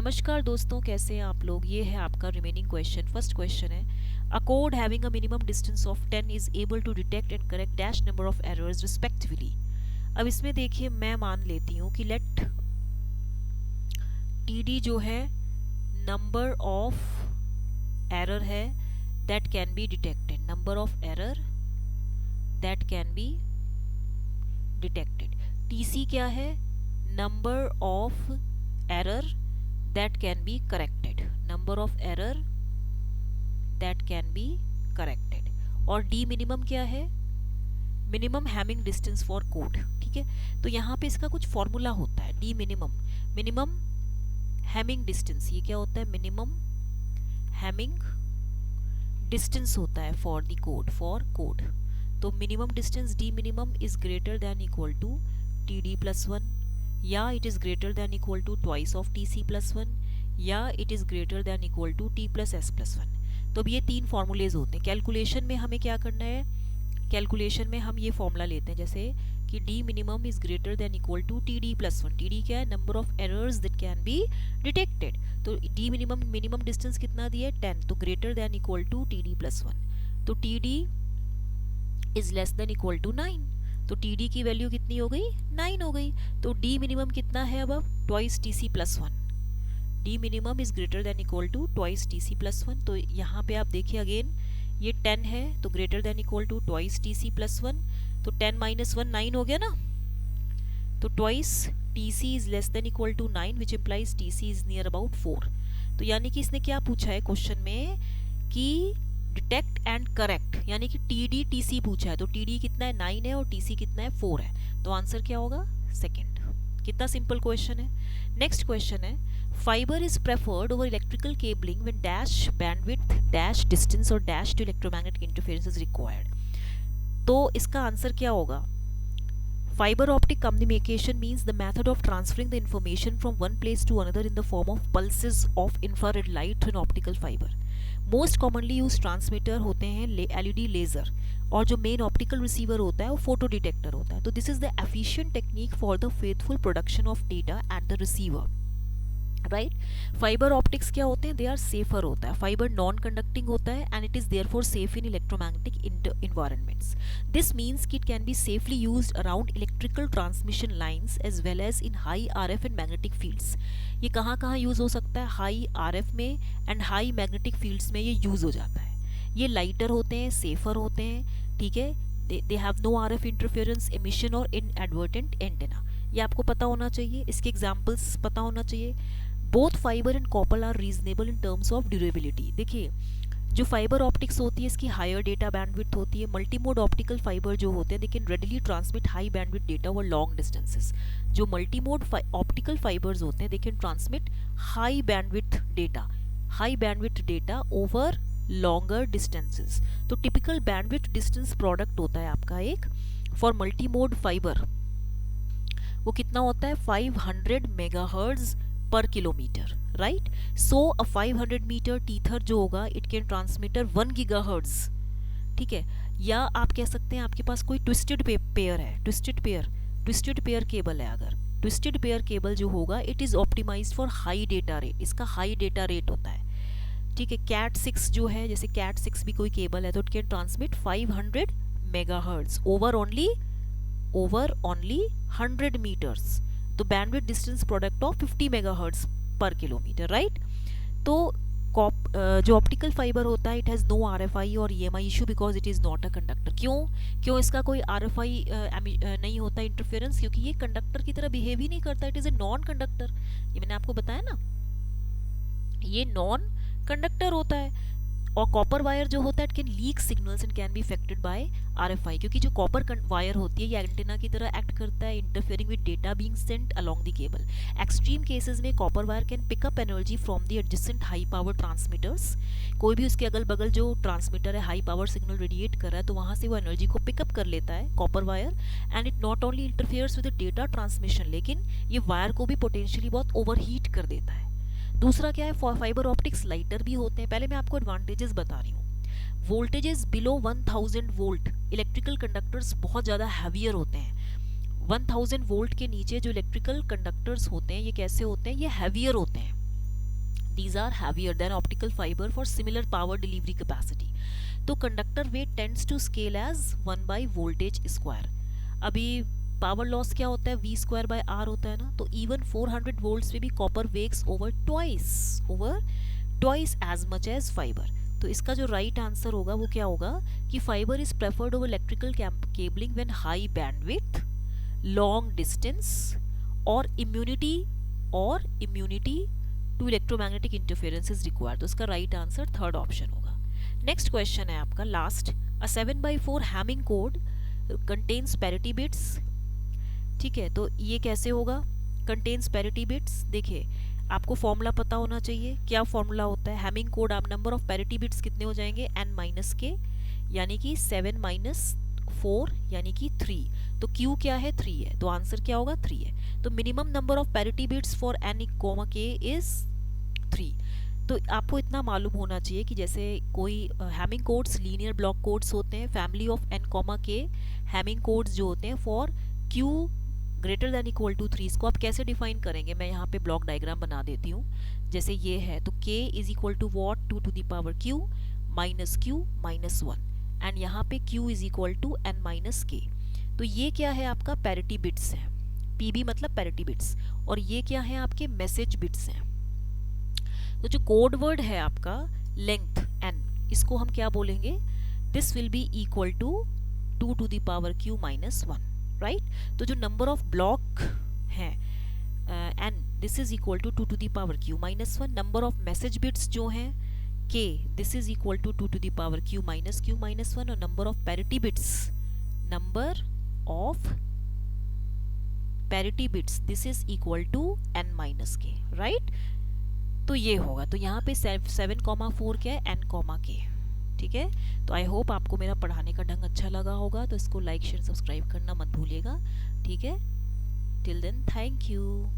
नमस्कार दोस्तों, कैसे हैं आप लोग। ये है आपका रिमेनिंग क्वेश्चन। फर्स्ट क्वेश्चन है, a code having a minimum distance of 10 is able to detect and correct dash number of errors respectively. अब इसमें देखिए, मैं मान लेती हूँ कि लेट टीडी जो है नंबर ऑफ एरर है that can be detected, number of error that can be detected. TC क्या है? Number of error that can be corrected, number of error that can be corrected। और d minimum क्या है? Minimum hamming distance for code. ठीक है, तो यहाँ पे इसका कुछ फॉर्मूला होता है। d minimum, minimum hamming distance, ये क्या होता है? मिनिमम हैमिंग डिस्टेंस होता है for the code, for code. तो minimum distance d minimum is greater than equal to td plus 1, या it is greater than equal to twice of tc plus 1, या it is greater than equal to t plus s plus 1। तो अब ये तीन formulas होते हैं। Calculation में हमें क्या करना है? कैलकुलेशन में हम ये फॉर्मूला लेते हैं, जैसे कि d minimum is greater than equal to td plus 1। td क्या है? Number of errors that can be detected. तो d मिनिमम, मिनिमम डिस्टेंस कितना दिया है? 10, तो greater than equal to td plus 1। तो td is less than equal to 9, तो td की वैल्यू कितनी हो गई? 9 हो गई। तो d मिनिमम कितना है अब? Twice tc plus 1। d minimum is greater than equal to twice tc plus 1। तो यहाँ पे आप देखिए अगेन, ये 10 है तो greater than equal to twice tc plus 1। तो 10 माइनस 1 9 हो गया ना। तो twice tc is less than equal to 9 which implies tc is near about 4। तो यानी कि इसने क्या पूछा है क्वेश्चन में कि डिटेक्ट एंड करेक्ट, यानी कि टीडी टीसी पूछा है। तो टीडी कितना है? 9 है और टीसी कितना है? 4 है। तो आंसर क्या होगा? सेकंड। कितना सिंपल क्वेश्चन है। नेक्स्ट क्वेश्चन है, fibre is preferred over electrical cabling when dash bandwidth dash distance और dash to electromagnetic interference is required. तो इसका आंसर क्या होगा? Fiber optic communication means the method of transferring the information from one place to another in the form of pulses of infrared light through an optical fiber. Most commonly used transmitter होते हैं LED laser, और जो main optical receiver होता है वो photo detector होता है। तो this is the efficient technique for the faithful production of data at the receiver, right. Fibre optics क्या होते हैं? दे आर सेफर होता है। फाइबर नॉन कंडक्टिंग होता है and it is therefore safe in electromagnetic environments. This means कि it can be safely used around electrical transmission lines as well as in high RF and magnetic fields. ये कहाँ कहाँ use हो सकता है? High RF में and high magnetic fields में ये यूज हो जाता है। ये लाइटर होते हैं, सेफर होते हैं, ठीक है। They have no RF interference, emission और इनएडवर्टेंट एंटेना। ये आपको पता होना चाहिए, इसके एग्जाम्पल्स पता होना चाहिए। Both fibre and copper are reasonable in terms of durability. देखिए, जो फाइबर ऑप्टिक्स होती है इसकी हायर डेटा बैंडविड्थ होती है। मल्टीमोड ऑप्टिकल फाइबर जो होते हैं they can readily transmit high bandwidth data over long distances. जो मल्टीमोड ऑप्टिकल फाइबर्स होते हैं they can transmit high bandwidth data over longer distances. तो टिपिकल बैंडविड्थ डिस्टेंस प्रोडक्ट होता है आपका एक फॉर मल्टीमोड फाइबर, वो कितना होता है? 500 मेगाहर्ट्ज पर किलोमीटर, राइट। सो अ 500 मीटर टीथर जो होगा इट कैन ट्रांसमीटर 1 गीगाहर्ट्ज, ठीक है। या आप कह सकते हैं आपके पास कोई ट्विस्टेड पेयर है, ट्विस्टेड पेयर केबल है। अगर ट्विस्टेड पेयर केबल जो होगा it is optimised for high data rate, इसका हाई डेटा रेट होता है, ठीक है। कैट 6 जो है, जैसे कैट 6 भी कोई केबल है तो it can transmit 500 megahertz over only 100 metres. तो bandwidth distance product of 50 megahertz पर किलोमीटर, राइट। तो जो ऑप्टिकल फाइबर होता है इट हैज़ नो आरएफआई और EMI issue because it is not a conductor. क्यों इसका कोई आरएफआई नहीं होता इंटरफेरेंस? क्योंकि ये कंडक्टर की तरह बिहेव ही नहीं करता, it is a non conductor. ये मैंने आपको बताया ना, ये नॉन कंडक्टर होता है। और कॉपर वायर जो होता है it can leak signals and can be affected by RFI, क्योंकि जो कॉपर वायर होती है ये एंटेना की तरह एक्ट करता है, interfering with data being sent along the cable. Extreme cases में copper wire can pick up energy from the adjacent high power transmitters. कोई भी उसके अगल बगल जो ट्रांसमीटर है हाई पावर सिग्नल रेडिएट कर रहा है तो वहाँ से वो एनर्जी को पिकअप कर लेता है copper wire, and it not only interferes with data transmission, लेकिन ये वायर को भी पोटेंशियली बहुत ओवरहीट कर देता है। दूसरा क्या है, फाइबर ऑप्टिक्स लाइटर भी होते हैं। पहले मैं आपको एडवांटेजेस बता रही हूँ। Voltages below 1000 volt electrical conductors बहुत ज़्यादा हैवियर होते हैं। 1000 वोल्ट के नीचे जो इलेक्ट्रिकल कंडक्टर्स होते हैं ये कैसे होते हैं? ये हैवियर होते हैं, These are heavier than optical fiber for similar power delivery capacity. तो conductor weight tends to scale as 1 by voltage square. अभी पावर लॉस क्या होता है, वी स्क्वायर बाय आर होता है ना. तो इवन 400 वोल्ट्स में भी copper weighs over twice as much as fibre. तो इसका जो राइट आंसर होगा वो क्या होगा कि fibre is preferred over electrical cabling when high bandwidth, long distance और immunity to electromagnetic interference is required. तो इसका राइट आंसर थर्ड ऑप्शन होगा. नेक्स्ट क्वेश्चन है आपका last. A 7/4 hamming code contains parity bits. ठीक है, तो ये कैसे होगा, कंटेन्स पैरिटी बिट्स. देखिए आपको फॉर्मूला पता होना चाहिए. क्या फॉर्मूला होता है, हैमिंग कोड आप नंबर ऑफ पैरिटी बिट्स कितने हो जाएंगे, n-k, यानी कि 7-4 यानी कि 3. तो q क्या है, 3 है, तो आंसर क्या होगा 3 है. तो minimum number of parity bits for n, k is 3. तो आपको इतना मालूम होना चाहिए कि जैसे कोई Hamming codes linear block codes होते हैं, family of n, k Hamming codes जो होते हैं for q greater than equal to 3. इसको आप कैसे डिफाइन करेंगे, मैं यहाँ पे ब्लॉक डायग्राम बना देती हूँ. जैसे ये है तो k is equal to what, 2 to the power q minus 1 and यहाँ पे q is equal to n-k. तो ये क्या है आपका पैरिटी बिट्स है, pb मतलब पैरिटी बिट्स, और ये क्या है आपके मैसेज बिट्स हैं. तो जो कोड वर्ड है आपका लेंथ n, इसको हम क्या बोलेंगे, this will be equal to 2 to the power q minus 1, right. तो जो नंबर ऑफ ब्लॉक है n, this is equal to 2 to the power q minus 1. Number of message bits जो हैं k, this is equal to 2 to the power q minus 1. और number of parity bits this is equal to n-k, right. तो ये होगा. तो यहाँ पे 7,4 क्या है, n, k. ठीक है, तो आई होप आपको मेरा पढ़ाने का ढंग अच्छा लगा होगा. तो इसको लाइक शेयर सब्सक्राइब करना मत भूलिएगा. ठीक है, टिल देन थैंक यू.